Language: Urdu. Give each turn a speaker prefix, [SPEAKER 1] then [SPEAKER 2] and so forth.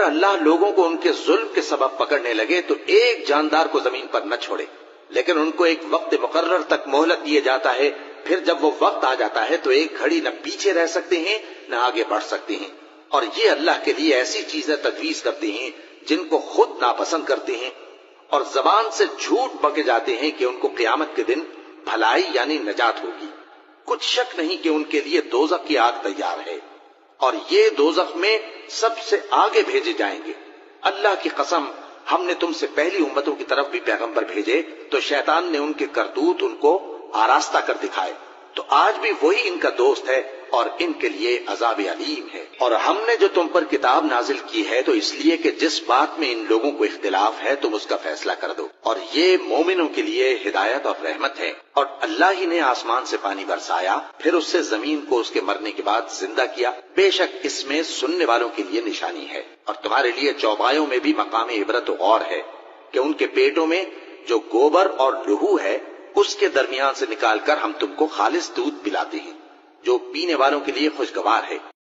[SPEAKER 1] اللہ لوگوں کو ان کے ظلم کے سبب پکڑنے لگے تو ایک جاندار کو زمین پر نہ چھوڑے، لیکن ان کو ایک وقت مقرر تک مہلت دیے جاتا ہے، پھر جب وہ وقت آ جاتا ہے تو ایک گھڑی نہ پیچھے رہ سکتے ہیں نہ آگے بڑھ سکتے ہیں، اور یہ اللہ کے لیے ایسی چیزیں تجویز کرتے ہیں جن کو خود ناپسند کرتے ہیں، اور زبان سے جھوٹ بکے جاتے ہیں کہ ان کو قیامت کے دن بھلائی یعنی نجات ہوگی۔ کچھ شک نہیں کہ ان کے لیے دوزخ کی آگ تیار ہے، اور یہ دوزخ میں سب سے آگے بھیجے جائیں گے۔ اللہ کی قسم، ہم نے تم سے پہلی امتوں کی طرف بھی پیغمبر بھیجے تو شیطان نے ان کے کرتوت ان کو آراستہ کر دکھائے، تو آج بھی وہی ان کا دوست ہے اور ان کے لیے عذاب علیم ہے۔ اور ہم نے جو تم پر کتاب نازل کی ہے تو اس لیے کہ جس بات میں ان لوگوں کو اختلاف ہے تم اس کا فیصلہ کر دو، اور یہ مومنوں کے لیے ہدایت اور رحمت ہے۔ اور اللہ ہی نے آسمان سے پانی برسایا، پھر اس سے زمین کو اس کے مرنے کے بعد زندہ کیا، بے شک اس میں سننے والوں کے لیے نشانی ہے، اور تمہارے لیے چوپایوں میں بھی مقام عبرت و غور ہے کہ ان کے پیٹوں میں جو گوبر اور لہو ہے اس کے درمیان سے نکال کر ہم تم کو خالص دودھ پلاتے ہیں جو پینے والوں کے لیے خوشگوار ہے۔